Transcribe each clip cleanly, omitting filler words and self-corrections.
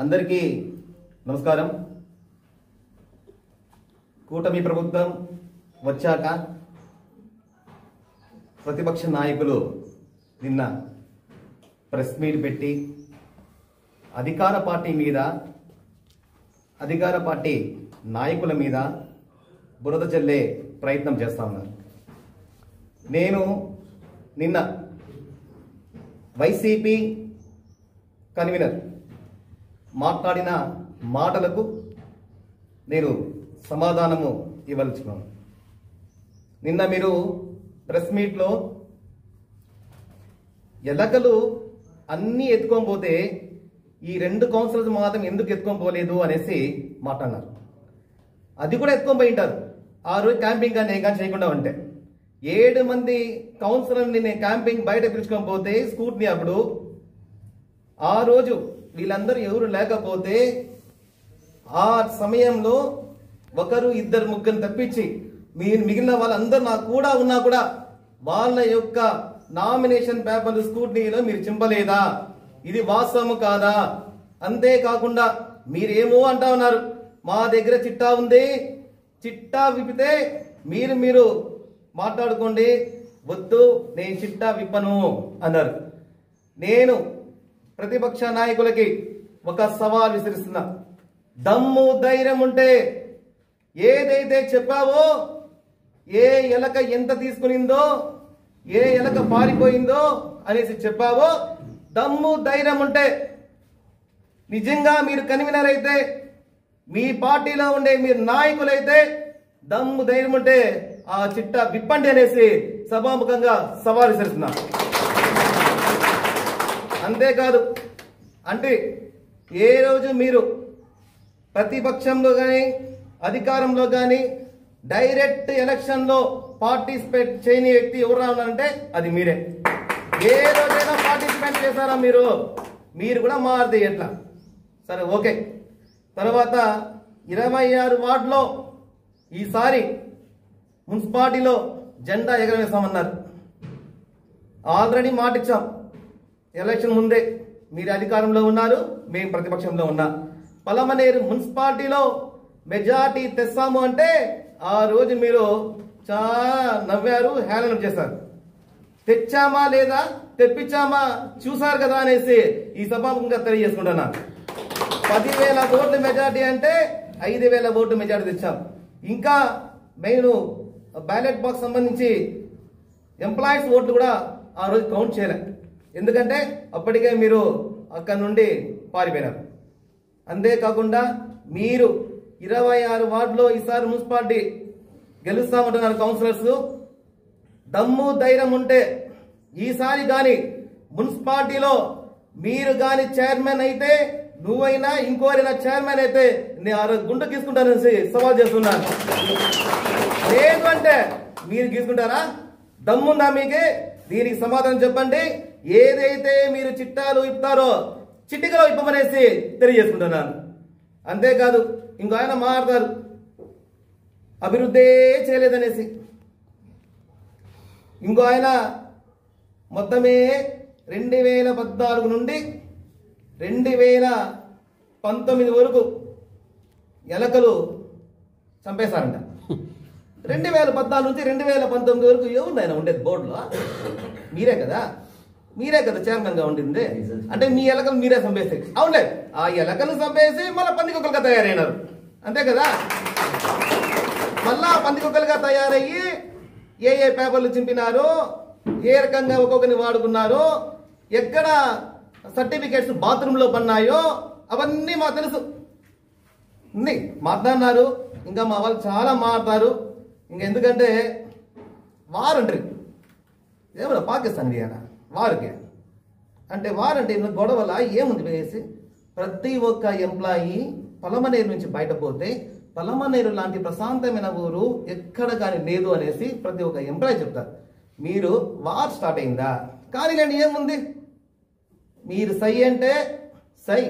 అందరికీ నమస్కారం. కూటమి ప్రభుత్వం వచ్చాక ప్రతిపక్ష నాయకులు నిన్న ప్రెస్ మీట్ పెట్టి అధికార పార్టీ నాయకుల మీద బురద చల్లే ప్రయత్నం చేస్తా ఉన్నారు. నేను నిన్న వైసీపీ కన్వీనర్ మాట్లాడిన మాటలకు నేను సమాధానము ఇవ్వదలుచుకున్నాను. నిన్న మీరు ప్రెస్ మీట్లో ఎలకలు అన్నీ ఎత్తుకొని పోతే ఈ 2 కౌన్సిలర్స్ మాత్రం ఎందుకు ఎత్తుకొని పోలేదు అనేసి మాట్లాడినారు. అది కూడా ఎత్తుకొని పోయి ఉంటారు. ఆ రోజు క్యాంపింగ్ కానీ ఏం కానీ చేయకుండా ఉంటే 7 మంది కౌన్సిలర్ని నేను క్యాంపింగ్ బయట పిలుచుకొని పోతే స్కూట్ని అప్పుడు ఆ రోజు వీళ్ళందరూ ఎవరు లేకపోతే ఆ సమయంలో 1, 2, 3 తప్పించి మిగిలిన వాళ్ళందరూ నాకు కూడా ఉన్నా కూడా వాళ్ళ యొక్క నామినేషన్ పేపర్లు స్కూట్నీలో మీరు చింపలేదా? ఇది వాస్తవము కాదా? అంతేకాకుండా మీరేమో అంటా ఉన్నారు, మా దగ్గర చిట్టా ఉంది, చిట్టా విప్పితే మీరు మాట్లాడుకోండి, వద్దు నేను చిట్టా విప్పను అన్నారు. నేను ప్రతిపక్ష నాయకులకి ఒక సవాల్ విసిరిస్తున్నా. దమ్ము ధైర్యం ఉంటే ఏదైతే చెప్పావో, ఏ ఎలక ఎంత తీసుకునిందో, ఏ ఎలక పారిపోయిందో అనేసి చెప్పావో, దమ్ము ధైర్యం ఉంటే నిజంగా మీరు కన్వీనర్ అయితే, మీ పార్టీలో ఉండే మీరు నాయకులైతే దమ్ము ధైర్యం ఉంటే ఆ చిట్టా విప్పండి అనేసి సభాముఖంగా సవాల్ విసిరుతున్నా. అంతేకాదు, అంటే ఏ రోజు మీరు ప్రతిపక్షంలో కానీ అధికారంలో కానీ డైరెక్ట్ ఎలక్షన్లో పార్టిసిపేట్ చేయని వ్యక్తి ఎవరు ఉన్నారంటే అది మీరే. ఏ రోజైనా పార్టిసిపేట్ చేశారా మీరు కూడా మారితే ఎట్లా? సరే, ఓకే. తర్వాత 26 వార్డులో ఈసారి మున్సిపాలిటీలో జెండా ఎగరవేస్తామన్నారు. ఆల్రెడీ మాట ఇచ్చాం ఎలక్షన్ ముందే. మీరు అధికారంలో ఉన్నారు, మేము ప్రతిపక్షంలో ఉన్నా. పలమనేరు మున్సిపాలిటీలో మెజార్టీ తెస్తాము అంటే ఆ రోజు మీరు చాలా నవ్వారు, హేళన చేశారు. తెచ్చామా లేదా, తెప్పించామా చూసారు కదా అనేసి ఈ సభాముఖంగా తెలియజేసుకుంటున్నా. 10,000 ఓట్ల మెజార్టీ అంటే 5,000 ఓట్ల మెజార్టీ తెచ్చాం. ఇంకా మెయిన్ బ్యాలెట్ బాక్స్ సంబంధించి ఎంప్లాయీస్ ఓట్లు కూడా ఆ రోజు కౌంట్ చేయలేదు. ఎందుకంటే అప్పటికే మీరు అక్కడి నుండి పారిపోయినారు. అంతేకాకుండా మీరు 26 వార్డులో ఈసారి మున్సిపాలిటీ గెలుస్తామంటున్నారు కౌన్సిలర్స్. దమ్ము ధైర్యం ఉంటే ఈసారి కానీ మున్సిపాలిటీలో మీరు కానీ చైర్మన్ అయితే, నువ్వైనా ఇంకోరైనా చైర్మన్ అయితే నేను ఆ రోజు గుంట గీసుకుంటానని సవాల్ చేస్తున్నాను. లేదు అంటే మీరు గీసుకుంటారా? దమ్ముందా మీకే? దీనికి సమాధానం చెప్పండి. ఏదైతే మీరు చిట్టాలు ఇస్తారో చిట్టికలో ఇప్పమనేసి తెలియజేసుకుంటున్నాను. అంతేకాదు, ఇంకో ఆయన మాట్లాడతారు అభివృద్ధి చేయలేదనేసి. ఇంకో ఆయన మొత్తమే 2014 నుండి 2019 వరకు ఎలకలు చంపేశారంట. 2014 నుంచి 2019 వరకు ఎవరు ఆయన ఉండేది బోర్డులో? మీరే కదా చైర్మన్ గా ఉండింది. అంటే మీ ఎలకలు మీరే చంపేస్తే అవునులే, ఆ ఎలకలు చంపేసి మళ్ళీ పందికొక్కలుగా తయారైనారు. అంతే కదా? మళ్ళా పందికొక్కలుగా తయారయ్యి ఏ పేపర్లు చింపినారో, ఏ రకంగా ఒక్కొక్కరిని వాడుకున్నారో, ఎక్కడ సర్టిఫికేట్స్ బాత్రూంలో పన్నాయో అవన్నీ మాకు తెలుసు. మాట్లాడినారు. ఇంకా మా వాళ్ళు చాలా మాట్లాడతారు. ఇంకెందుకంటే వారంటారు ఏమన్నా పాకిస్తాన్ వారికి అంటే వారంటే గొడవల ఏముంది వేసి ప్రతి ఒక్క ఎంప్లాయీ పలమనేరు నుంచి బయటపోతే పలమనేరు లాంటి ప్రశాంతమైన ఊరు ఎక్కడ కానీ లేదు అనేసి ప్రతి ఒక్క ఎంప్లాయీ చెప్తారు. మీరు వార్ స్టార్ట్ అయిందా? కానీ లేండి, ఏముంది, మీరు సై అంటే సై,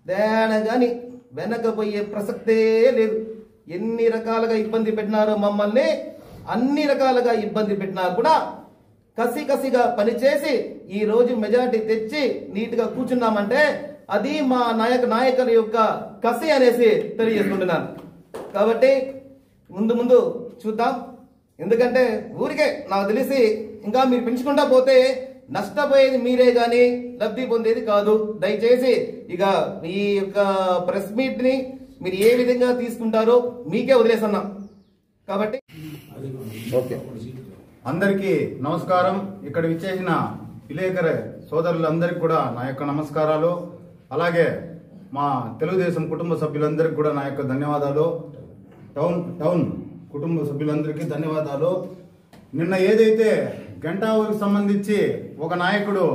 దేన కానీ వెనకపోయే ప్రసక్తే లేదు. ఎన్ని రకాలుగా ఇబ్బంది పెట్టినారో మమ్మల్ని అన్ని రకాలుగా ఇబ్బంది పెట్టినా కూడా కసిగా పనిచేసి ఈ రోజు మెజారిటీ తెచ్చి నీట్ గా కూర్చున్నామంటే అది మా నాయకుల యొక్క కసి అనేసి తెలియజేసుకుంటున్నాను. కాబట్టి ముందు చూద్దాం. ఎందుకంటే ఊరికే నాకు తెలిసి ఇంకా మీరు పెంచుకుంటా పోతే నష్టపోయేది మీరే గాని లబ్ధి పొందేది కాదు. దయచేసి ఇక ఈ యొక్క ప్రెస్ మీట్ ని మీరు ఏ విధంగా తీసుకుంటారో మీకే వదిలేస్తున్నాం. కాబట్టి ఓకే, అందరికీ నమస్కారం. ఇక్కడ విచ్చేసిన విలేకరు సోదరులందరికీ కూడా నా యొక్క నమస్కారాలు. అలాగే మా తెలుగుదేశం కుటుంబ సభ్యులందరికీ కూడా నా యొక్క ధన్యవాదాలు. టౌన్ కుటుంబ సభ్యులందరికీ ధన్యవాదాలు. నిన్న ఏదైతే గంటా ఊరికి సంబంధించి ఒక నాయకుడు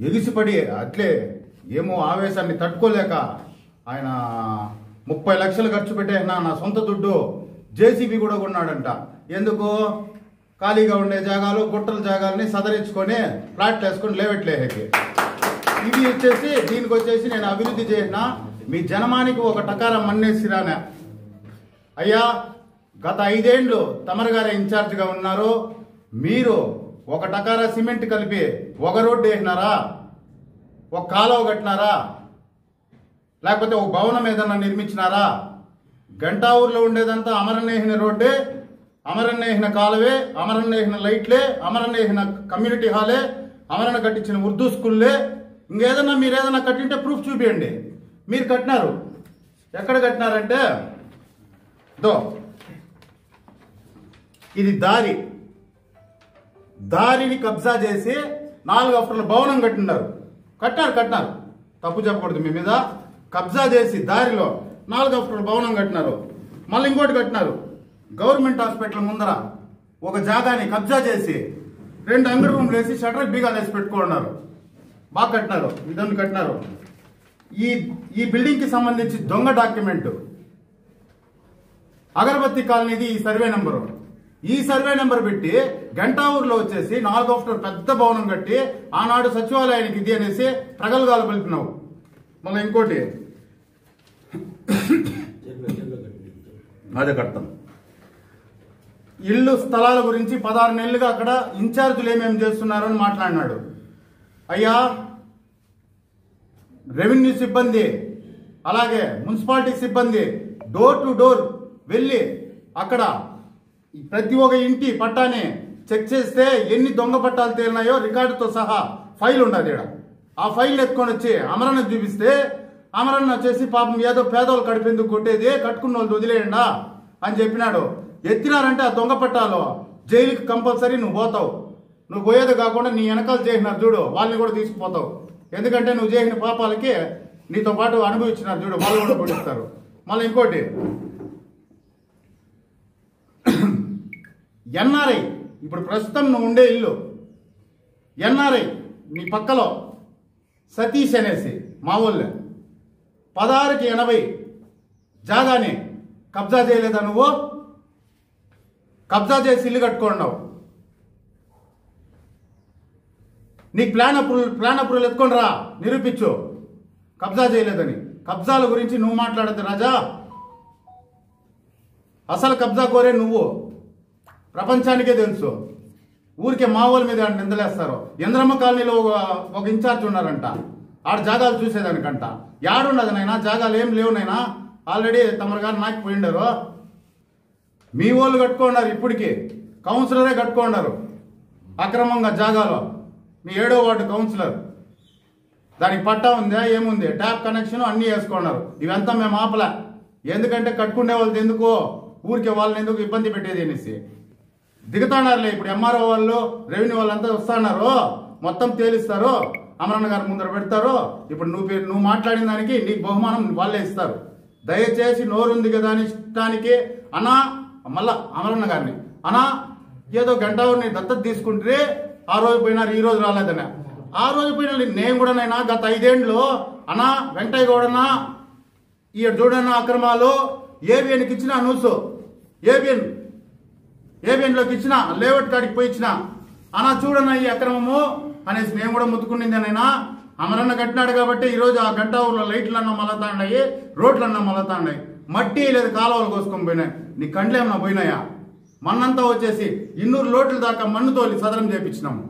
ఎగిసిపడి అట్లే ఏమో ఆవేశాన్ని తట్టుకోలేక ఆయన 30 లక్షలు ఖర్చు పెట్టేసిన నా సొంత దుడ్డు జేసీబీ కూడా కొన్నాడంట. ఎందుకు? ఖాళీగా ఉండే జాగాలు గుట్టల జాగాలని సదరించుకొని ఫ్లాట్లు వేసుకొని లేవట్లేకి ఇవి వచ్చేసి దీనికి వచ్చేసి నేను అభివృద్ధి చేసిన మీ జనమానికి ఒక టకారం మన్నేసిరానా. అయ్యా, గత 5 ఏళ్లు తమరు గారే ఇన్ఛార్జిగా ఉన్నారు. మీరు ఒక టకారా సిమెంట్ కలిపి ఒక రోడ్డు వేసినారా? ఒక కాలువ కట్టినారా? లేకపోతే ఒక భవనం ఏదన్నా నిర్మించినారా? గంటా ఊర్లో ఉండేదంతా అమరనేహిన రోడ్డే, అమరనేహిన కాలువే, అమరనేహిన లైట్లే, అమరనేహిన కమ్యూనిటీ హాలే, అమరణ కట్టించిన ఉర్దూ స్కూల్లే. ఇంకేదన్నా మీరు ఏదన్నా కట్టింటే ప్రూఫ్ చూపించండి. మీరు కట్టినారు. ఎక్కడ కట్టినారంటే ఇది దారిని కబ్జా చేసి 4 అఫ్టర్ల భవనం కట్టినారు. తప్పు చెప్పకూడదు మీ మీద. కబ్జా చేసి దారిలో 4 అఫ్టర్ల భవనం కట్టినారు. మళ్ళీ ఇంకోటి కట్టినారు. గవర్నమెంట్ హాస్పిటల్ ముందర ఒక జాగాని కబ్జా చేసి 2 అంగడి రూమ్లు వేసి షటర్ బీగాలు వేసి పెట్టుకున్నారు. బాగా కట్టినారు. ఇదొన్ని కట్టినారు. ఈ బిల్డింగ్ కి సంబంధించి దొంగ డాక్యుమెంట్ అగరబత్తి కాలనీది ఈ సర్వే నెంబరు. ఈ సర్వే నెంబర్ పెట్టి గంటా ఊర్లో వచ్చేసి 4 అఫ్టర్ పెద్ద భవనం కట్టి ఆనాడు సచివాలయానికి ఇది అనేసి ప్రగల్గాలు పలిపినావు. మళ్ళీ ఇంకోటి అదే కడతాం. ఇల్లు స్థలాల గురించి 16 నెలలుగా అక్కడ ఇన్ఛార్జీలు ఏమేమి చేస్తున్నారో అని మాట్లాడినాడు. అయ్యా, రెవెన్యూ సిబ్బంది అలాగే మున్సిపాలిటీ సిబ్బంది డోర్ టు డోర్ వెళ్ళి అక్కడ ప్రతి ఒక్క ఇంటి పట్టాని చెక్ చేస్తే ఎన్ని దొంగ పట్టాలు తేలినాయో రికార్డుతో సహా ఫైల్ ఉండదు. ఆ ఫైల్ ఎత్తుకొని వచ్చి అమరణ చూపిస్తే అమరణ వచ్చేసి పాపం ఏదో పేదోళ్ళు కడిపేందుకు కొట్టేది, కట్టుకున్న వాళ్ళు వదిలేయండా అని చెప్పినాడు. ఎత్తినారంటే ఆ దొంగ పట్టాలు జైలుకి కంపల్సరీ నువ్వు పోతావు. నువ్వు పోయేది కాకుండా నీ వెనకాల చేసినారు చూడు, వాళ్ళని కూడా తీసుకుపోతావు. ఎందుకంటే నువ్వు చేసిన పాపాలకి నీతో పాటు అనుభవించినారు చూడు, వాళ్ళు కూడా పొడిస్తారు. మళ్ళీ ఇంకోటి ఎన్ఆర్ఐ, ఇప్పుడు ప్రస్తుతం నువ్వు ఉండే ఇల్లు ఎన్ఆర్ఐ నీ పక్కలో సతీష్ అనేసి మా ఊళ్ళో 16కి 80 జాగాని కబ్జా చేయలేదా? నువ్వు కబ్జా చేసి ఇల్లు కట్టుకున్నావు. నీకు ప్లాన్ అప్రూవల్ ఎత్తుకొని రా, నిరూపించు కబ్జా చేయలేదని. కబ్జాల గురించి నువ్వు మాట్లాడద్దు రాజా. అసలు కబ్జా కోరే నువ్వు, ప్రపంచానికే తెలుసు. ఊరికే మా వాళ్ళ మీద నిందలేస్తారు. ఇంద్రమ్మ కాలనీలో ఒక ఇన్ఛార్జ్ ఉన్నారంట, ఆడ జాగాలు చూసేదానికంట. యాడున్నది నైనా, జాగాలు ఏం లేవునైనా. ఆల్రెడీ తమరు గారు నాకు పోయిండారు. మీ వాళ్ళు కట్టుకున్నారు, ఇప్పటికీ కౌన్సిలరే కట్టుకున్నారు అక్రమంగా జాగాలో. మీ 7వ వార్డు కౌన్సిలర్, దానికి పట్టా ఉందా ఏముంది, ట్యాప్ కనెక్షన్ అన్నీ వేసుకున్నారు. ఇవంతా మేము ఆపలే. ఎందుకంటే కట్టుకునే వాళ్ళది ఎందుకు, ఊరికే వాళ్ళని ఎందుకు ఇబ్బంది పెట్టేది అనేసి దిగుతానారులే. ఇప్పుడు ఎంఆర్ఓ వాళ్ళు, రెవెన్యూ వాళ్ళంతా వస్తున్నారు, మొత్తం తేలిస్తారు, అమరన్న గారి ముందర పెడతారు. ఇప్పుడు నువ్వు మాట్లాడిన దానికి నీకు బహుమానం వాళ్ళే ఇస్తారు. దయచేసి నోరుంది కదా అని ఇష్టానికి అన్నా, మళ్ళా అమరన్న గారిని అన్నా ఏదో గంట దత్తత తీసుకుంటే ఆ రోజు పోయినారు, ఈ రోజు రాలేదన్నా. ఆ రోజు పోయిన నేను కూడా నైనా గత 5 ఏళ్ళు అన్నా వెంకటయ్య గౌడన్నా ఈ చూడన్న అక్రమాలు ఏబిఎన్కి ఇచ్చిన న్యూస్, ఏబిఎన్లోకి ఇచ్చిన లేఅవుట్ కాడికి పోయి ఇచ్చిన అన్నా చూడన్నా ఈ అక్రమము అనేసి నేను కూడా ముత్తుకునిందేనైనా. అమరన్న కట్టినాడు కాబట్టి ఈరోజు ఆ గంట ఊర్లో లైట్లు అన్న మలతాండాయి, రోడ్లు అన్న మలతాండాయి. మట్టి లేదు, కాలువలు కోసుకొని పోయినాయి. నీ కండ్లు ఏమన్నా పోయినాయా? మన్నంతా వచ్చేసి 200 లోట్ల దాకా మన్ను తోలి సదరం చేపించినాము.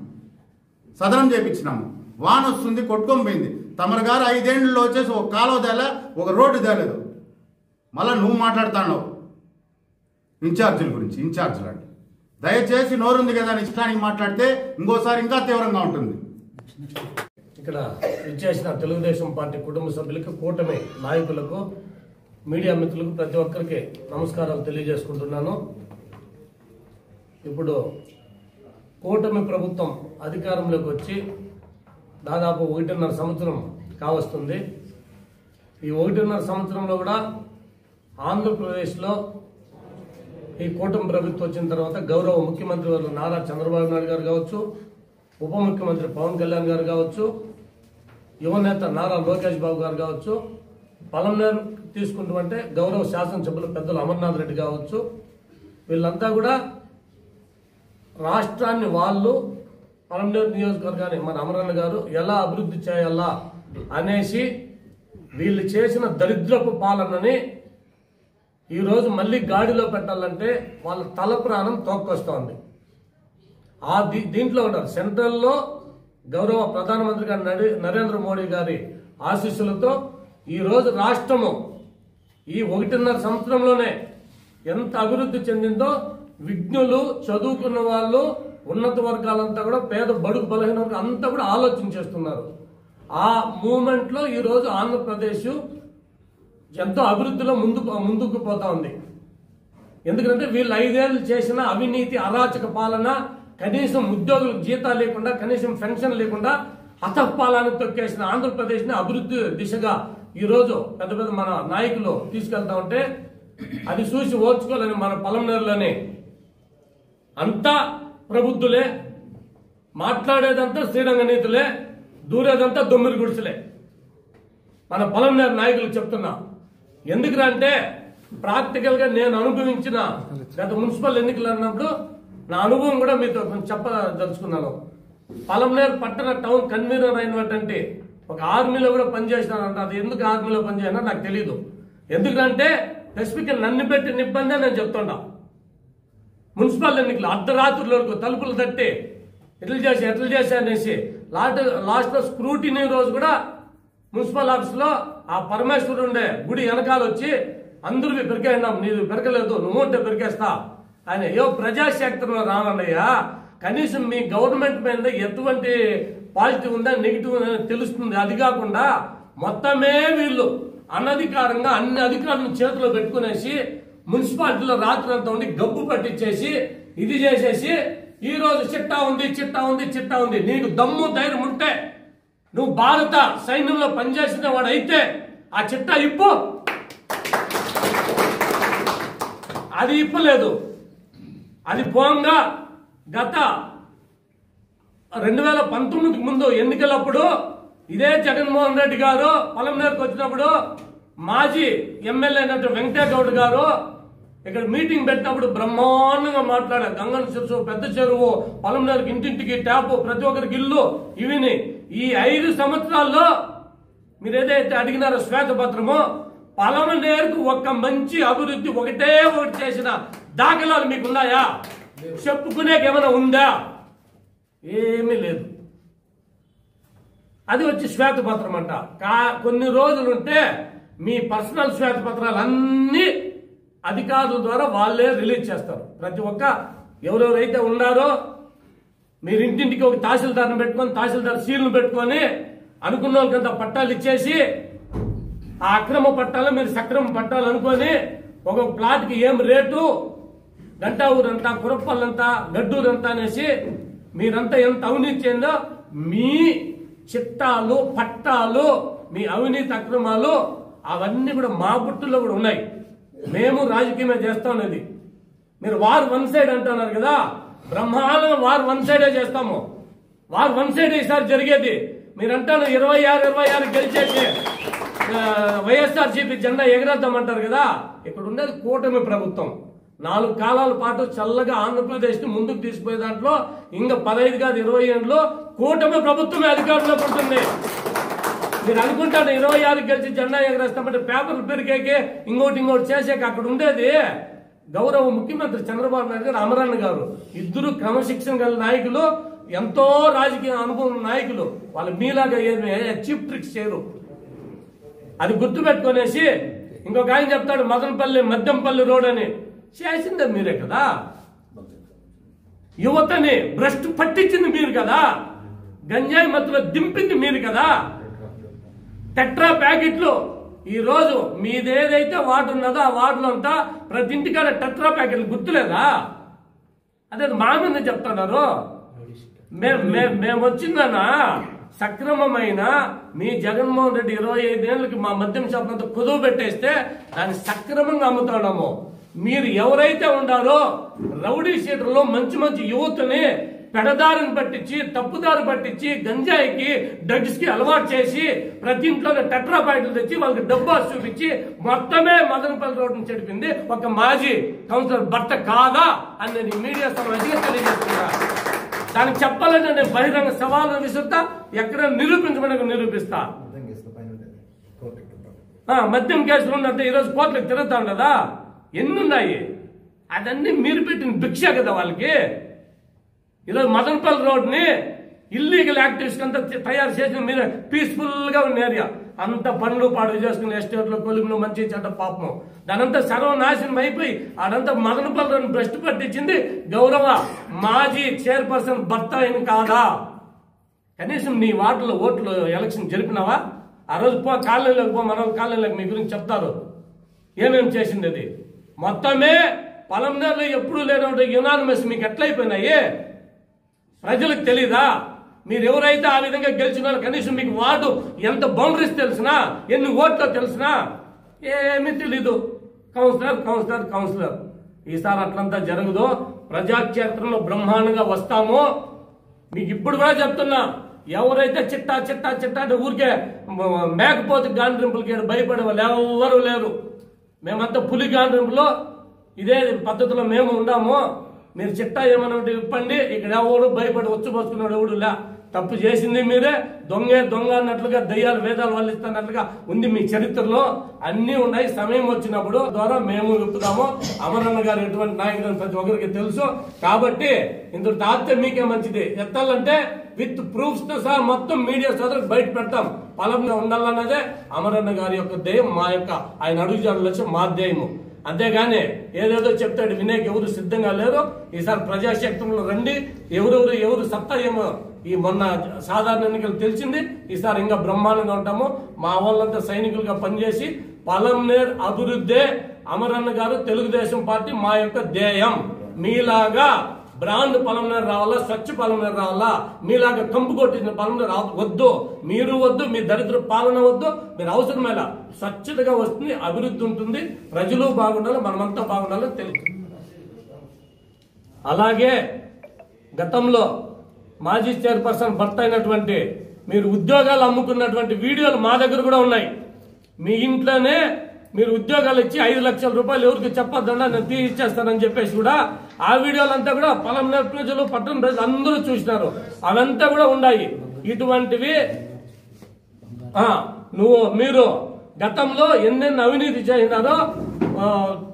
వాన వస్తుంది, కొట్టుకొని పోయింది. తమరు గారు 5 ఏళ్ళలో వచ్చేసి ఒక కాలువ తేలే, ఒక రోడ్డు తేలేదు. మళ్ళీ నువ్వు మాట్లాడుతున్నావు ఇన్ఛార్జీల గురించి. ఇన్ఛార్జీలు అంటే దయచేసి నోరుంది కదా అని ఇష్టానికి మాట్లాడితే ఇంకోసారి ఇంకా తీవ్రంగా ఉంటుంది. ఇక్కడ ఇచ్చేసిన తెలుగుదేశం పార్టీ కుటుంబ సభ్యులకు, కూటమి నాయకులకు, మీడియా మిత్రులకు ప్రతి ఒక్కరికి నమస్కారాలు తెలియజేసుకుంటున్నాను. ఇప్పుడు కూటమి ప్రభుత్వం అధికారంలోకి వచ్చి దాదాపు 1.5 సంవత్సరం కావస్తుంది. ఈ 1.5 సంవత్సరంలో కూడా ఆంధ్రప్రదేశ్లో ఈ కూటమి ప్రభుత్వం వచ్చిన తర్వాత గౌరవ ముఖ్యమంత్రి వారు నారా చంద్రబాబు నాయుడు గారు కావచ్చు, ఉప ముఖ్యమంత్రి పవన్ కళ్యాణ్ గారు కావచ్చు, యువనేత నారా లోకేష్ బాబు గారు కావచ్చు, పలమనేరు తీసుకుంటామంటే గౌరవ శాసనసభ్యులు పెద్దలు అమర్నాథ్ రెడ్డి కావచ్చు, వీళ్ళంతా కూడా రాష్ట్రాన్ని వాళ్ళు పలమనేరు నియోజకవర్గాన్ని మన అమరన్న గారు ఎలా అభివృద్ధి చేయాలా అనేసి వీళ్ళు చేసిన దరిద్రపు పాలనని ఈరోజు మళ్ళీ గాడిలో పెట్టాలంటే వాళ్ళ తల ప్రాణం తోక్కొస్తోంది. దీంట్లో ఉంటారు. సెంట్రల్లో గౌరవ ప్రధానమంత్రి గారు నరేంద్ర మోడీ గారి ఆశీస్సులతో ఈరోజు రాష్ట్రము ఈ 1.5 సంవత్సరంలోనే ఎంత అభివృద్ధి చెందిందో విజ్ఞులు, చదువుకున్న వాళ్ళు, ఉన్నత వర్గాలంతా కూడా, పేద బడుగు బలహీన వర్గాలు అంతా కూడా ఆలోచన చేస్తున్నారు. ఆ మూమెంట్లో ఈరోజు ఆంధ్రప్రదేశ్ ఎంతో అభివృద్ధిలో ముందుకు పోతా ఉంది. ఎందుకంటే వీళ్ళు 5 ఏళ్ళు చేసిన అవినీతి, అరాచక పాలన, కనీసం ఉద్యోగులకు జీతాలు లేకుండా, కనీసం పెన్షన్ లేకుండా హతపాలను తొక్కేసిన ఆంధ్రప్రదేశ్ని అభివృద్ధి దిశగా ఈరోజు పెద్ద పెద్ద మన నాయకులు తీసుకెళ్తా ఉంటే అది చూసి ఓర్చుకోలేని మన పలమనేరులోనే అంతా ప్రబుద్ధులే, మాట్లాడేదంతా శ్రీరంగ నీతులే, దూరేదంతా దొమ్మిరి గుడిసెలే. మన పలమనేరు నాయకులు చెప్తున్నా. ఎందుకంటే ప్రాక్టికల్ గా నేను అనుభవించిన గత మున్సిపల్ ఎన్నికలు అన్నప్పుడు నా అనుభవం కూడా మీతో కొంచెం చెప్పదలుచుకున్నాను. పలమనేరు పట్టణ టౌన్ కన్వీనర్ అయినటువంటి ఒక ఆర్మీలో కూడా పనిచేసినానంట. అది ఎందుకు ఆర్మీలో పనిచేసినా నాకు తెలియదు. ఎందుకంటే స్పెసిఫిక్ నన్ను పెట్టిన ఇబ్బంది నేను చెప్తున్నా. మున్సిపల్ ఎన్నికలు అర్ధరాత్రుల వరకు తలుపులు తట్టి ఎట్లా చేసి అనేసి లాస్ట్ లో స్క్రూటినీ రోజు కూడా మున్సిపల్ ఆఫీస్ లో ఆ పరమేశ్వరుడు ఉండే గుడి వెనకాల వచ్చి అందరూ పెరికేసినాం, నీది పెరకలేదు, నువ్వు ఉంటే పెరికేస్తా ఆయన. ప్రజాశక్తిలో రావన్నయ్యా, కనీసం మీ గవర్నమెంట్ మీద ఎటువంటి పాజిటివ్ ఉందా నెగిటివ్ ఉందా తెలుస్తుంది. అది కాకుండా మొత్తమే వీళ్ళు అనధికారంగా అన్ని అధికారులను చేతిలో పెట్టుకునేసి మున్సిపాలిటీలో రాత్రి అంతా ఉండి గబ్బు పట్టించేసి ఇది చేసేసి ఈ రోజు చిట్టా ఉంది. నీకు దమ్ము ధైర్యం ఉంటే నువ్వు భారత సైన్యంలో పనిచేసిన వాడు అయితే ఆ చిట్టా ఇప్పు. అది ఇప్పలేదు. అది పోంగా గత 2019కి ముందు ఎన్నికలప్పుడు ఇదే జగన్మోహన్ రెడ్డి గారు పలమనేరుకు వచ్చినప్పుడు మాజీ ఎమ్మెల్యే అయినట్టు వెంకటేగౌడ్ గారు ఇక్కడ మీటింగ్ పెట్టినప్పుడు బ్రహ్మాండంగా మాట్లాడారు. గంగన చెరువు, పెద్ద చెరువు, పలమనేరుకి ఇంటింటికి ట్యాపు, ప్రతి ఒక్కరికి ఇల్లు, ఇవిని ఈ 5 సంవత్సరాల్లో మీరు ఏదైతే అడిగినారో శ్వేతపత్రము, పలమనేరుకు ఒక మంచి అభివృద్ధి ఒకటి చేసిన దాఖలాలు మీకు ఉన్నాయా? చెప్పుకునేకేమైనా ఉందా? ఏమీ లేదు. అది వచ్చి శ్వేతపత్రం అంట. కొన్ని రోజులుంటే మీ పర్సనల్ శ్వేతపత్రాలు అన్ని అధికారుల ద్వారా వాళ్ళే రిలీజ్ చేస్తారు. ప్రతి ఒక్క ఎవరెవరైతే ఉన్నారో మీరు ఇంటింటికి ఒక తహసీల్దార్ని పెట్టుకొని, తహసీల్దార్ సీల్ను పెట్టుకొని అనుకున్న వాళ్ళకంతా పట్టాలు ఇచ్చేసి ఆ అక్రమ పట్టాలు మీరు సక్రమ పట్టాలు అనుకొని ఒక ప్లాట్కి ఏం రేటు, గంటా ఊరంతా, కురప్పల్లంతా, గడ్డూరంతా అనేసి మీరంతా ఎంత అవినీతి చేయందో మీ చిట్టాలు, పట్టాలు, మీ అవినీతి అక్రమాలు అవన్నీ కూడా మా బుట్టుల్లో కూడా ఉన్నాయి. మేము రాజకీయమే చేస్తామనేది. మీరు వార్ 1 సైడ్ అంటున్నారు కదా, బ్రహ్మాండంగా వార్ 1 సైడే చేస్తాము. వార్ 1 సైడ్ ఈసారి జరిగేది. మీరంటాను 26 గెలిచేసి వైఎస్ఆర్సీపీ జెండా ఎగరేద్దామంటారు కదా. ఇక్కడ ఉండేది కూటమి ప్రభుత్వం. 4 కాలాల పాటు చల్లగా ఆంధ్రప్రదేశ్ ని ముందుకు తీసుకుపోయే దాంట్లో ఇంకా 15 కాదు 20 ఏళ్ళలో కూటమి ప్రభుత్వమే అధికారంలో ఉంటుంది. మీరు అనుకుంటారు 26 గెలిచి జెండా ఎగరేస్తామంటే పేపర్లు పెరిగేకి ఇంకోటి చేసాక అక్కడ ఉండేది గౌరవ ముఖ్యమంత్రి చంద్రబాబు నాయుడు గారు, అమరన్న గారు ఇద్దరు క్రమశిక్షణ గల నాయకులు, ఎంతో రాజకీయ అనుభవం నాయకులు. వాళ్ళు మీలాగా చీప్ ట్రిక్స్ చేయరు. అది గుర్తుపెట్టుకునేసి ఇంకొక ఆయన చెప్తాడు మదనపల్లి మద్దంపల్లి రోడ్ అని. చేసిందే మీరే కదా, యువతని భ్రష్టు పట్టించింది మీరు కదా, గంజాయి మత్తులో దింపింది మీరు కదా. టెట్రా ప్యాకెట్లు ఈ రోజు మీదేదైతే వాటర్ ఉన్నదో ఆ వాటర్ అంతా ప్రతి ఇంటికాడ టెట్రా ప్యాకెట్లు గుర్తులేదా? అదే మా మీద చెప్తున్నారు. మేము వచ్చిందనా సక్రమమైన మీ జగన్మోహన్ రెడ్డి 25 ఏళ్ళకి మా మద్యం షాప్ అంతా కుదువ పెట్టేస్తే దాన్ని సక్రమంగా అమ్ముతున్నాము. మీరు ఎవరైతే ఉండారో రౌడీ షీటర్లో మంచి మంచి యువతని పెడదారిని పట్టించి, తప్పుదారి పట్టించి, గంజాయికి డ్రగ్స్ కి అలవాటు చేసి ప్రతి ఇంట్లో టెట్రా ప్యాకెట్లు తెచ్చి వాళ్ళకి డబ్బా చూపించి మొత్తమే మదనపల్లి రోడ్డును చెడిపింది ఒక మాజీ కౌన్సిలర్ భర్త కాదా అని నేను మీడియా సమావేశంగా తెలియజేస్తున్నా. దానికి చెప్పాలంటే నేను బహిరంగ సవాలు విసురుతా, ఎక్కడ నిరూపించమని నిరూపిస్తా. మద్యం కేసులు ఉన్నట్టు ఈరోజు కోర్టులకు తిరుగుతాం కదా, ఎన్నున్నాయి? అదన్నీ మీరు పెట్టిన భిక్ష కదా వాళ్ళకి. ఈరోజు మదనపల్లి రోడ్ ని ఇల్లీగల్ యాక్టివిస్ట్ అంతా తయారు చేసిన మీరు పీస్ఫుల్ గా ఉన్న ఏరియా అంత పనులు పాడు చేసుకున్న ఎస్టేట్లు, కొలుములు, మంచి చెడ్డ పాపం దానంతా సర్వనాశనం అయిపోయి ఆడంతా మదనపల్లి రోడ్ని భ్రష్టు పట్టించింది గౌరవ మాజీ చైర్పర్సన్ భర్త అయిన కాదా? కనీసం నీ వార్డులో ఓట్లు ఎలక్షన్ జరిపినావా? ఆ రోజు పో కాలనీలోకి పో, మన కాలనీలోకి మీ గురించి చెప్తారు ఏమేమి చేసింది. అది మొత్తమే పలంనేరులో ఎప్పుడు లేనటువంటి యునానిమస్ మీకు ఎట్లయిపోయినాయి ప్రజలకు తెలీదా? మీరు ఎవరైతే ఆ విధంగా గెలిచినారో కనీసం మీకు వార్డు ఎంత బౌండరీస్ తెలిసినా, ఎన్ని ఓట్లో తెలిసినా ఏమీ తెలీదు. Councillor councillor councillor. ఈసారి అట్లంతా జరగదు. ప్రజాక్షేత్రంలో బ్రహ్మాండంగా వస్తాము. మీకు ఇప్పుడు కూడా చెప్తున్నా, ఎవరైతే చిట్టా చిట్టా చిట్టా అంటే ఊరికే మేకపోతే గాండ్రింపులకి భయపడే వాళ్ళు ఎవరు లేరు. మేమంతా పులి గాండ్రింపులో ఇదే పద్ధతిలో మేము ఉన్నాము. మీరు చిట్టా ఏమన్నా ఇప్పండి, ఇక్కడ ఎవడు భయపడి వచ్చి పోసుకున్నాడు ఎవడు లే. తప్పు చేసింది మీరే, దొంగే దొంగ అన్నట్లుగా దయ్యాలు వేదాలు వల్లిస్తున్నట్లుగా ఉంది మీ చరిత్రలో. అన్ని ఉన్నాయి. సమయం వచ్చినప్పుడు ద్వారా మేము విప్పుతాము. అమరన్న గారు ఎటువంటి నాయకుడు ప్రతి ఒక్కరికి తెలుసు. కాబట్టి ఇందులో తాగితే మీకే మంచిది. ఎత్తాలంటే విత్ ప్రూఫ్స్ తో సహా మొత్తం మీడియా సోదరులకు బయట పెడతాం. పలంగా ఉండాలన్నదే అమరన్న గారి యొక్క ధ్యేయం, మా యొక్క ఆయన అడుగుజాడల లక్ష్యం, మా ధ్యేయము. అంతేగాని ఏదేదో చెప్తాడు వినేకి ఎవరు సిద్ధంగా లేరు. ఈసారి ప్రజాశక్తంలో రండి. ఎవరు సత్తా ఏమో ఈ మొన్న సాధారణ ఎన్నికలు తెలిసింది. ఈసారి ఇంకా బ్రహ్మాండంగా ఉంటాము. మా వాళ్ళంతా సైనికులుగా పనిచేసి పలంనేర్ అభివృద్ధి అమరన్న గారు తెలుగుదేశం పార్టీ మా యొక్క ధ్యేయం. మీలాగా బ్రాండ్ పలంనేరు రావాలా, స్వచ్ఛ పలంనేరు రావాలా, మీలాగా కంపు కొట్టిన పలంనేరు వద్దు. మీరు వద్దు, మీ దరిద్ర పాలన వద్దు. మీరు అవసరమేలా స్వచ్ఛతగా వస్తుంది, అభివృద్ధి ఉంటుంది, ప్రజలు బాగుండాలి, మనమంతా బాగుండాలి తెలుసు. అలాగే గతంలో మాజీ చైర్పర్సన్ భర్త అయినటువంటి మీరు ఉద్యోగాలు అమ్ముకున్నటువంటి వీడియోలు మా దగ్గర కూడా ఉన్నాయి. మీ ఇంట్లోనే మీరు ఉద్యోగాలు ఇచ్చి 5 లక్షల రూపాయలు ఎవరికి చెప్పొద్దండా నేను తీసిచ్చేస్తానని చెప్పేసి కూడా ఆ వీడియోలంతా కూడా పలంనేరు ప్రజలు, పట్టణ ప్రజలు అందరూ చూసినారు. అవంతా కూడా ఉన్నాయి. ఇటువంటివి మీరు గతంలో ఎన్నెన్ని అవినీతి చేసినారో,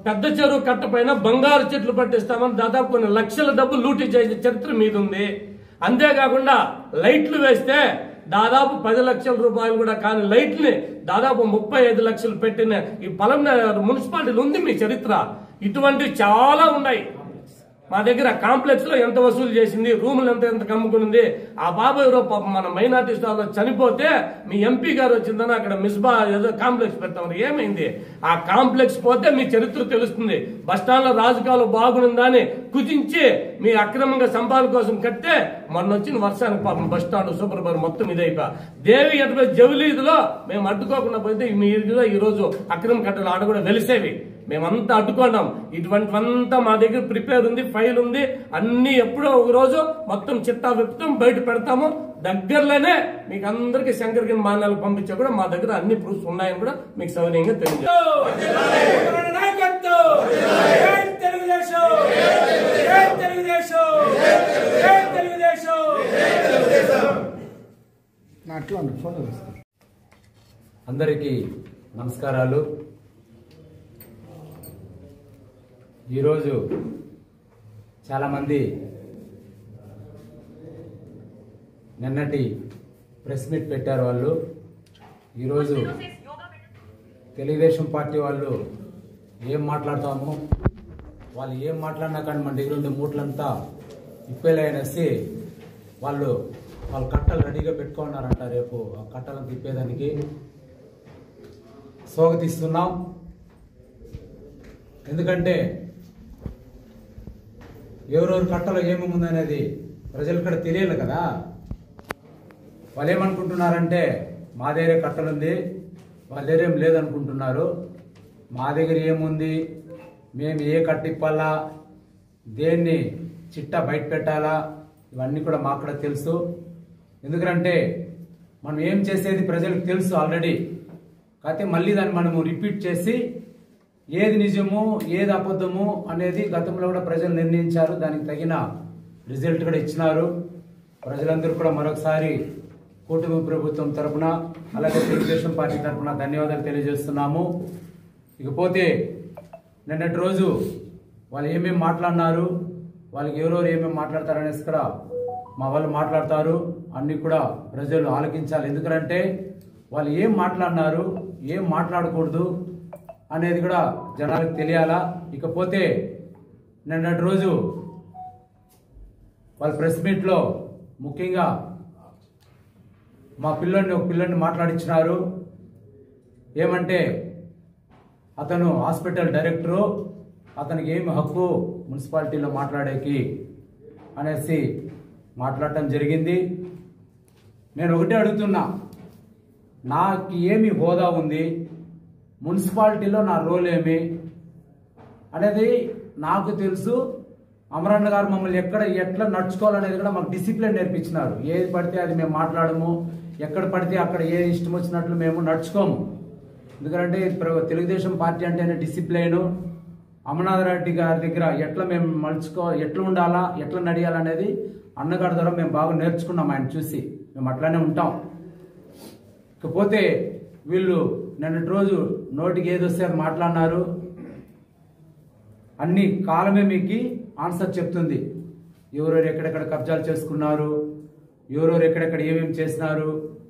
పెద్ద చెరువు కట్టపైన బంగారు చెట్లు పట్టిస్తామని దాదాపు కొన్ని లక్షల డబ్బులు లూటీ చేసిన చరిత్ర మీద ఉంది. అంతేకాకుండా లైట్లు వేస్తే దాదాపు 10 లక్షల రూపాయలు కూడా కాని లైట్ని దాదాపు 35 లక్షలు పెట్టిన ఈ పలంనేరు మున్సిపాలిటీలు ఉంది మీ చరిత్ర. ఇటువంటివి చాలా ఉన్నాయి. మా దగ్గర కాంప్లెక్స్ లో ఎంత వసూలు చేసింది, రూములు ఎంత కమ్ముకునింది. ఆ బాబు ఎవరో మన మైనార్టీ స్టార్ చనిపోతే మీ ఎంపీ గారు వచ్చిందని అక్కడ మిస్బా ఏదో కాంప్లెక్స్ పెడతామని ఏమైంది? ఆ కాంప్లెక్స్ పోతే మీ చరిత్ర తెలుస్తుంది. బస్టాండ్ లో రాజకీయాలు బాగుందని కుదించి మీ అక్రమంగా సంపాదన కోసం కట్టే మొన్న వచ్చిన వర్షానికి పాపం బస్టాండ్ సూపర్ బార్ మొత్తం ఇదైపా దేవి ఎటువంటి జవులీదిలో మేము అడ్డుకోకుండా పోతే మీరు ఈ రోజు అక్రమ కట్టలు ఆడ కూడా వెలిసేవి. మేమంతా అడ్డుకున్నాం. ఇటువంటివంతా మా దగ్గర ప్రిపేర్ ఉంది, ఫైల్ ఉంది. అన్ని ఎప్పుడో ఒక రోజు మొత్తం చిట్టా విప్పుతాం, బయట పెడతాము. దగ్గరలోనే మీకు అందరికి శంకర్గిరి మాన్యాలు పంపించా కూడా మా దగ్గర అన్ని ప్రూఫ్స్ ఉన్నాయని కూడా మీకు సౌకర్యంగా తెలియజేస్తాం. అందరికీ నమస్కారాలు. ఈరోజు చాలామంది నిన్నటి ప్రెస్ మీట్ పెట్టారు. వాళ్ళు ఈరోజు తెలుగుదేశం పార్టీ వాళ్ళు ఏం మాట్లాడతాము, వాళ్ళు ఏం మాట్లాడినా కానీ మన దగ్గర ఉండే మూటలంతా ఇప్పేలేనేసి వాళ్ళ కట్టలు రెడీగా పెట్టుకున్నారంట. రేపు ఆ కట్టలను తిప్పేదానికి స్వాగతిస్తున్నాం. ఎందుకంటే ఎవరెవరి కట్టలో ఏమేమి ఉందనేది ప్రజలకు కూడా తెలియాలి కదా. వాళ్ళు ఏమనుకుంటున్నారంటే మా దగ్గరే కట్టలుంది, వాళ్ళ దగ్గర ఏం లేదనుకుంటున్నారు. మా దగ్గర ఏముంది, మేము ఏ కట్టిప్పాలా, దేన్ని చిట్టా బయట పెట్టాలా, ఇవన్నీ కూడా మాకు కూడా తెలుసు. ఎందుకంటే మనం ఏం చేసేది ప్రజలకు తెలుసు ఆల్రెడీ. కాకపోతే మళ్ళీ దాన్ని మనము రిపీట్ చేసి ఏది నిజము ఏది అబద్ధము అనేది గతంలో కూడా ప్రజలు నిర్ణయించారు. దానికి తగిన రిజల్ట్ కూడా ఇచ్చినారు. ప్రజలందరూ కూడా మరొకసారి కూటమి ప్రభుత్వం తరఫున అలాగే తెలుగుదేశం పార్టీ తరఫున ధన్యవాదాలు తెలియజేస్తున్నాము. ఇకపోతే నిన్నటి రోజు వాళ్ళు ఏమేమి మాట్లాడినారు, వాళ్ళకి ఎవరెవరు ఏమేమి మాట్లాడతారనేసి కూడా మా వాళ్ళు మాట్లాడతారు. అన్ని కూడా ప్రజలు ఆలకించాలి. ఎందుకంటే వాళ్ళు ఏం మాట్లాడినారు, ఏం మాట్లాడకూడదు అనేది కూడా జనాలకు తెలియాలా. ఇకపోతే నిన్నటి రోజు వాళ్ళ ప్రెస్ మీట్లో ముఖ్యంగా ఒక పిల్లోడిని మాట్లాడించినారు. ఏమంటే అతను హాస్పిటల్ డైరెక్టరు, అతనికి ఏమి హక్కు మున్సిపాలిటీలో మాట్లాడేకి అనేసి మాట్లాడటం జరిగింది. నేను ఒకటే అడుగుతున్నా, నాకు ఏమి హోదా ఉంది, మున్సిపాలిటీలో నా రోల్ ఏమి అనేది నాకు తెలుసు. అమరన్న గారు మమ్మల్ని ఎట్లా నడుచుకోవాలనేది కూడా మాకు డిసిప్లిన్ నేర్పించినారు. ఏది పడితే అది మేము మాట్లాడము, ఎక్కడ పడితే అక్కడ ఏ ఇష్టం వచ్చినట్లు మేము నడుచుకోము. ఎందుకంటే తెలుగుదేశం పార్టీ అంటేనే డిసిప్లైన్. అమర్నాథ్ రెడ్డి గారి దగ్గర ఎట్లా మేము ఎట్లా ఉండాలా, ఎట్లా నడియాలనేది అన్నగారి ద్వారా మేము బాగా నేర్చుకున్నాం. ఆయన చూసి మేము అట్లానే ఉంటాం. ఇకపోతే వీళ్ళు నిన్నటి రోజు నోటికి ఏదొస్తే అది మాట్లాడినారు. అన్ని కాలమే మీకు ఆన్సర్ చెప్తుంది. ఎవరెవరు ఎక్కడెక్కడ కబ్జాలు చేసుకున్నారు, ఎవరెవరు ఎక్కడెక్కడ ఏమేమి చేసినారు,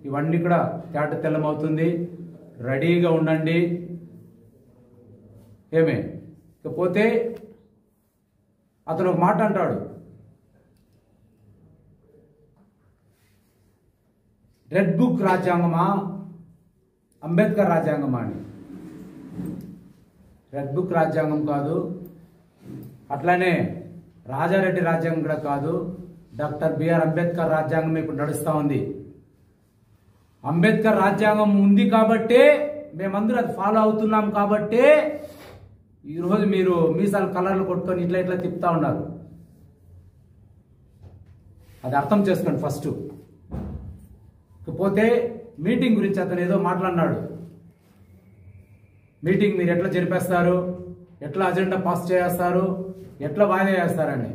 ఇవన్నీ కూడా తేట తెల్లమవుతుంది. రెడీగా ఉండండి. ఏమే ఇకపోతే అతను ఒక మాట అంటాడు, రెడ్ బుక్ రాజ్యాంగమా అంబేద్కర్ రాజ్యాంగమా అని. రెడ్ బుక్ రాజ్యాంగం కాదు, అట్లానే రాజారెడ్డి రాజ్యాంగం కూడా కాదు, డాక్టర్ బిఆర్ అంబేద్కర్ రాజ్యాంగం ఇప్పుడు నడుస్తూ ఉంది. అంబేద్కర్ రాజ్యాంగం ఉంది కాబట్టే మేమందరూ అది ఫాలో అవుతున్నాం కాబట్టే ఈరోజు మీరు మీసాలు కలర్లు కొట్టుకొని ఇట్లా తిప్పుతా ఉన్నారు. అది అర్థం చేసుకోండి ఫస్ట్. ఇకపోతే మీటింగ్ గురించి అతను ఏదో మాట్లాడినాడు. మీటింగ్ మీరు ఎట్లా జరిపేస్తారు, ఎట్లా అజెండా పాస్ చేస్తారు, ఎట్లా వాయిదా చేస్తారని.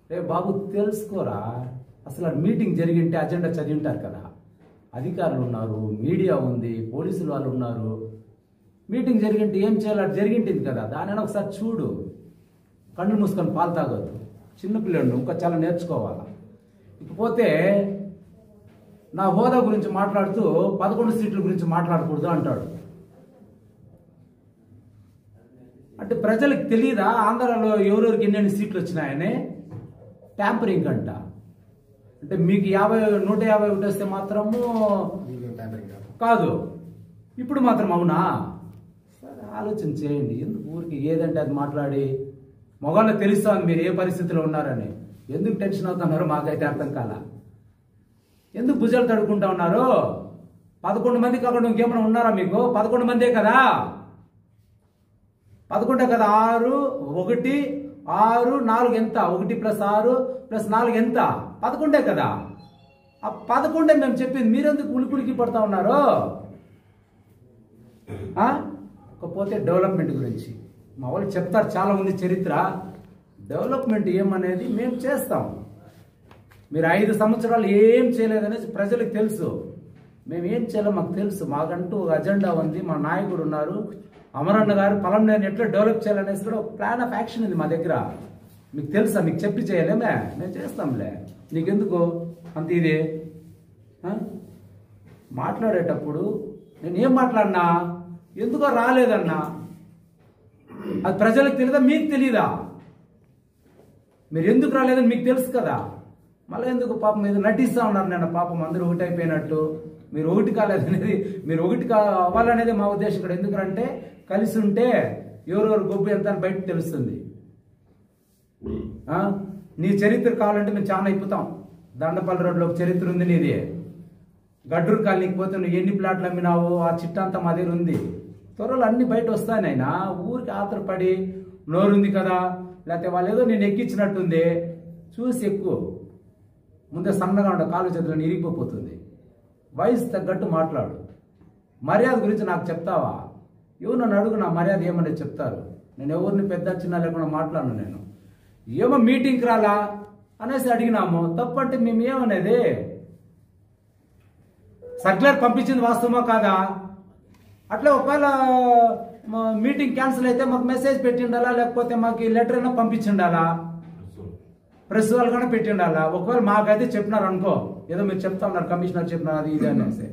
రే బాబు తెలుసుకోరా, అసలు మీటింగ్ జరిగింటే అజెండా చదివింటారు కదా. అధికారులు ఉన్నారు, మీడియా ఉంది, పోలీసులు వాళ్ళు ఉన్నారు. మీటింగ్ జరిగింటే ఏం చేయాలి, అది జరిగింటుంది కదా, దాని ఒకసారి చూడు. కళ్ళు మూసుకొని పాలు తాగొద్దు. చిన్నపిల్లడు ఇంకా చాలా నేర్చుకోవాలా. ఇకపోతే నా హోదా గురించి మాట్లాడుతూ 11 సీట్ల గురించి మాట్లాడకూడదు అంటాడు. అంటే ప్రజలకు తెలియదా ఆంధ్రాలో ఎవరెవరికి ఎన్ని సీట్లు వచ్చినాయని? ట్యాంపరింగ్ అంట. అంటే మీకు 150 వస్తే మాత్రము కాదు, ఇప్పుడు మాత్రం అవునా? సరే ఆలోచన చేయండి. ఎందుకు ఊరికి ఏదంటే అది మాట్లాడి మొగాళ్ళకి తెలుస్తుంది మీరు ఏ పరిస్థితిలో ఉన్నారని. ఎందుకు టెన్షన్ అవుతున్నారో మాకైతే అర్థం కాల. ఎందుకు భుజాలు తడుకుంటా ఉన్నారు? 11 మంది కాకుండా ఇంకేమైనా ఉన్నారా మీకు? 11 మందే కదా, 11 కదా. 6 1 6 4 ఎంత? 1 + 6 + 4 ఎంత? 11 కదా. ఆ 11 మేము చెప్పింది, మీరెందుకు ఉలికులికి పడతా ఉన్నారు? ఇకపోతే డెవలప్మెంట్ గురించి మా వాళ్ళు చెప్తారు, చాలా ఉంది చరిత్ర. డెవలప్మెంట్ ఏమనేది మేము చేస్తాం. మీరు 5 సంవత్సరాలు ఏం చేయలేదనేది ప్రజలకు తెలుసు. మేము ఏం చేయాలో మాకు తెలుసు. మాకంటూ ఒక అజెండా ఉంది, మా నాయకుడు ఉన్నారు, అమరన్న గారు పలంనేరుని ఎట్లా డెవలప్ చేయాలనేసి కూడా ఒక ప్లాన్ ఆఫ్ యాక్షన్ ఉంది మా దగ్గర. మీకు తెలుసా? మీకు చెప్పి చేయలేమే, మేము చేస్తాంలే. నీకెందుకు అంత ఇది? మాట్లాడేటప్పుడు నేను ఏం మాట్లాడినా, ఎందుకో రాలేదన్నా, అది ప్రజలకు తెలియదా, మీకు తెలీదా? మీరు ఎందుకు రాలేదని మీకు తెలుసు కదా, మళ్ళీ ఎందుకు పాపం మీద నటిస్తా ఉన్నారు? నేను పాపం అందరూ ఒకటి అయిపోయినట్టు, మీరు ఒకటి కాలేదనేది, మీరు ఒకటి అవ్వాలనేది మా ఉద్దేశం. ఇక్కడ ఎందుకంటే కలిసి ఉంటే ఎవరెవరు గొప్ప ఎంత అని బయట తెలుస్తుంది. నీ చరిత్ర కావాలంటే మేము చాలా అయిపోతాం. దండపల్లి రోడ్లో ఒక చరిత్ర ఉంది నీది. గడ్డూరు కాలనీకి పోతే నువ్వు ఎన్ని ప్లాట్లు అమ్మినావు, ఆ చిట్టా అంతా మా దగ్గర ఉంది. త్వరలో అన్ని బయట వస్తాయనైనా ఊరికి ఆతరపడి నోరుంది కదా, లేకపోతే వాళ్ళు ఏదో నేను ఎక్కించినట్టుంది చూసి ఎక్కువ ముందే సన్నగా ఉండే కాలు చేతులను ఇరిగిపోతుంది. వయసు తగ్గట్టు మాట్లాడు. మర్యాద గురించి నాకు చెప్తావా? ఎవరు నన్ను అడుగు, నా మర్యాద ఏమనేది చెప్తారు. నేను ఎవరిని పెద్ద చిన్న లేకుండా మాట్లాడను. నేను ఏమో మీటింగ్కి రాలా అనేసి అడిగినాము, తప్పంటే మేము ఏమనేది? సర్క్యులర్ పంపించింది వాస్తవమా కాదా? అట్లా ఒకవేళ మీటింగ్ క్యాన్సిల్ అయితే మాకు మెసేజ్ పెట్టి ఉండాలా, లేకపోతే మాకు లెటర్ అయినా పంపించిండాలా, ప్రెస్ వాళ్ళు కూడా పెట్టి ఉండాలా. ఒకవేళ మాకైతే చెప్పినారు అనుకో, ఏదో మీరు చెప్తా ఉన్నారు కమిషనర్ చెప్పినారు అది ఇది అనేసి,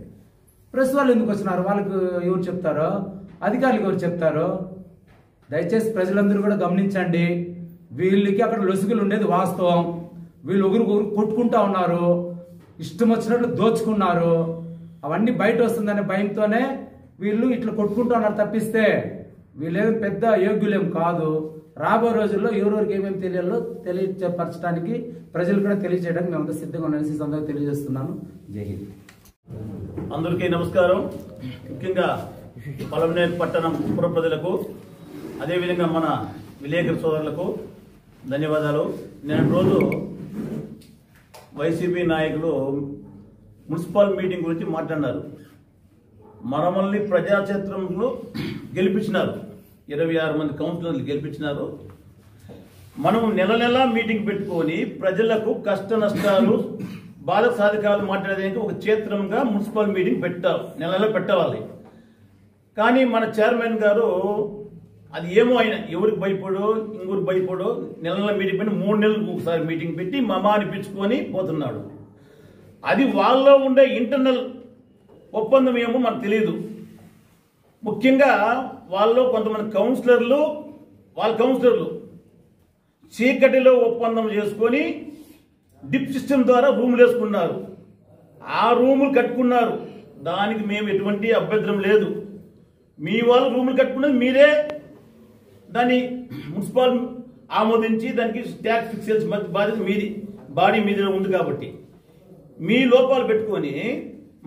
ప్రెస్ వాళ్ళు ఎందుకు వచ్చినారు? వాళ్ళకు ఎవరు చెప్తారో, అధికారులకు ఎవరు చెప్తారో? దయచేసి ప్రజలందరూ కూడా గమనించండి. వీళ్ళకి అక్కడ లొసుగులు ఉండేది వాస్తవం. వీళ్ళు ఒకరికొకరు కొట్టుకుంటా ఉన్నారు, ఇష్టం వచ్చినట్లు దోచుకున్నారు. అవన్నీ బయట వస్తుందనే భయంతోనే వీళ్ళు ఇట్లా కొట్టుకుంటూ ఉన్నారు తప్పిస్తే వీళ్ళేమి పెద్ద యోగ్యులేం కాదు. రాబో రోజుల్లో ఎవరెవరికి ఏమేమి తెలియాలో తెలియపరచడానికి ప్రజలు కూడా తెలియజేయడానికి మేము సిద్ధంగా ఉన్నామని సందర్భంగా తెలియజేస్తున్నాను. జై హింద్. అందరికీ నమస్కారం. ముఖ్యంగా పలంనేరు పట్టణం పుర ప్రజలకు, అదేవిధంగా మన విలేకరు సోదరులకు ధన్యవాదాలు. నేను రోజు వైసీపీ నాయకులు మున్సిపల్ మీటింగ్ గురించి మాట్లాడినారు. మనమల్ని ప్రజాక్షేత్రంలో గెలిపించినారు, 26 మంది కౌన్సిలర్లు గెలిపించినారు. మనం నెల నెలా మీటింగ్ పెట్టుకొని ప్రజలకు కష్ట నష్టాలు బాధ సాధకాలు మాట్లాడేదానికి ఒక క్షేత్రంగా మున్సిపల్ మీటింగ్ నెల నెల పెట్టాలి. కానీ మన చైర్మన్ గారు అది ఏమో ఆయన ఎవరికి భయపడో ఇంకొరికి భయపడో నెల నెల మీటింగ్ పెట్టి 3 నెలలకు ఒకసారి మీటింగ్ పెట్టి మమా అనిపించుకొని పోతున్నాడు. అది వాళ్ళలో ఉండే ఇంటర్నల్ ఒప్పందం ఏమో మనకు తెలియదు. ముఖ్యంగా వాళ్ళు కొంతమంది కౌన్సిలర్లు చీకటిలో ఒప్పందం చేసుకొని డిప్ సిస్టమ్ ద్వారా రూములు వేసుకున్నారు. ఆ రూములు కట్టుకున్నారు, దానికి మేము ఎటువంటి అభ్యంతరం లేదు. మీ వాళ్ళు రూములు కట్టుకున్నది మీరే దాన్ని మున్సిపల్ ఆమోదించి దానికి ట్యాక్స్ ఫిక్స్ చేయాల్సిన బాధ్యత మీది, బాడీ మీద ఉంది. కాబట్టి మీ లోపాలు పెట్టుకొని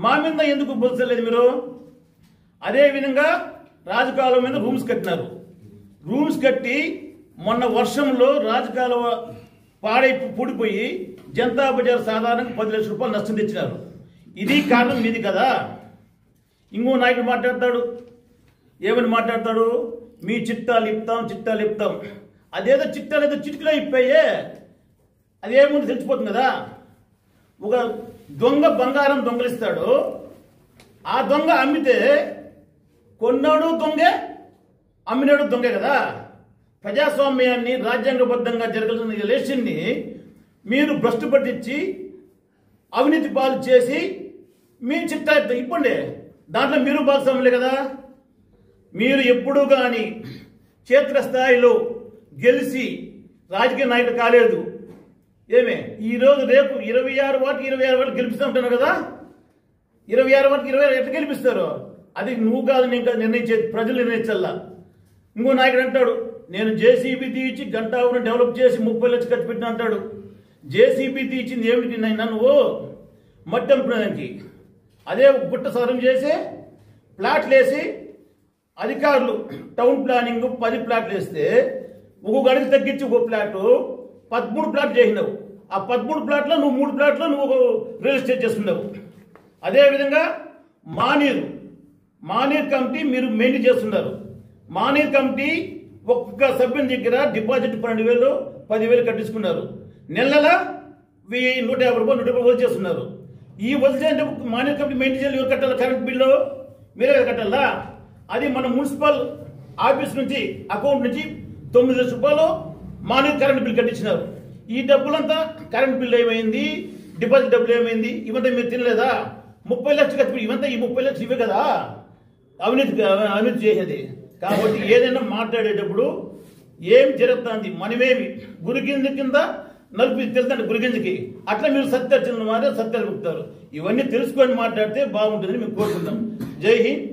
మా మీద ఎందుకు బొల్చలేదు మీరు? అదేవిధంగా రాజకాలువ మీద రూమ్స్ కట్టినారు. రూమ్స్ కట్టి మొన్న వర్షంలో రాజకాలువ పాడై పూడిపోయి జనతా బజార్ సాధారణంగా 10 లక్షల రూపాయలు నష్టం తెచ్చినారు. ఇది కారణం మీది కదా. ఇంకో నాయకుడు మాట్లాడతాడు, ఏమని మాట్లాడతాడు? మీ చిట్టాలు ఇప్తాం. అదేదో చిట్టాలు ఏదో చిటికలో ఇప్పాయే, అదేముంది తెలిసిపోతుంది కదా. ఒక దొంగ బంగారం దొంగలిస్తాడు, ఆ దొంగ అమ్మితే కొన్నాడు దొంగే, అమ్మినాడు దొంగే కదా. ప్రజాస్వామ్యాన్ని రాజ్యాంగబద్ధంగా జరగాల్సిన ఎలక్షన్ని మీరు భ్రష్టు పట్టించి అవినీతి పాలు చేసి మీ చిట్టా ఇప్పండి, దాంట్లో మీరు భాగస్వాములే కదా. మీరు ఎప్పుడూ కానీ క్షేత్రస్థాయిలో గెలిచి రాజకీయ నాయకుడు కాలేదు. ఏమే ఈరోజు రేపు 26 వాటికి 26 వాటికి గెలిపిస్తూ ఉంటాను కదా. 26 వాటికి 26 ఎట్లా గెలిపిస్తారు? అది నువ్వు కాదు, నేను కాదు నిర్ణయించేది, ప్రజలు నిర్ణయించాల. ఇంకో నాయకుడు అంటాడు, నేను జేసీబీ తీసి గంటావును డెవలప్ చేసి 30 లక్షలు ఖర్చు పెట్టిన అంటాడు. జేసీబీ తీసింది ఏమిటి నైనా నువ్వు? మట్టి అంపడానికి. అదే గుట్ట సవరం చేసి ప్లాట్లు వేసి అధికారులు టౌన్ ప్లానింగ్ 10 ప్లాట్లు వేస్తే ఒక్కొక్క అడిగి తగ్గించి ఒక ప్లాటు 13 ప్లాట్లు చేసినావు. ఆ 13 ప్లాట్లో నువ్వు 3 ప్లాట్లో నువ్వు రియల్ ఎస్టేట్ చేస్తున్నావు. అదేవిధంగా మానీర్ కమిటీ మీరు మెయింటైన్ చేస్తున్నారు. మానీర్ కమిటీ ఒక్క సభ్యుని దగ్గర డిపాజిట్ 12,000 10,000 కట్టించుకున్నారు. నెల 150 రూపాయలు 150 వదిలి చేస్తున్నారు. ఈ వదిలి మానీర్ కమిటీ మెయింటైన్ చేయాలి. ఎవరు కట్టాలి? కరెంట్ బిల్లు మీరే కట్టాలా? అది మన మున్సిపల్ ఆఫీస్ నుంచి అకౌంట్ నుంచి 9 లక్షల రూపాయలు మామూలు కరెంట్ బిల్ కట్టించినారు. ఈ డబ్బులంతా కరెంట్ బిల్ ఏమైంది, డిపాజిట్ డబ్బులు ఏమైంది, ఇవంతా మీరు తినలేదా? 30 లక్షలు ఖర్చు, ఇవంతా ఈ 30 లక్షలు ఇవే కదా అవినీతి చేసేది. కాబట్టి ఏదైనా మాట్లాడేటప్పుడు ఏం జరుగుతుంది, మనమేమి గురిగింజ కింద నలుపు తెలుస్తుంటే గురిగింజకి, అట్లా మీరు సత్యాలు చిన్న సత్యాలు చెప్తారు. ఇవన్నీ తెలుసుకొని మాట్లాడితే బాగుంటుందని మేము కోరుకుంటాం. జై హింద్.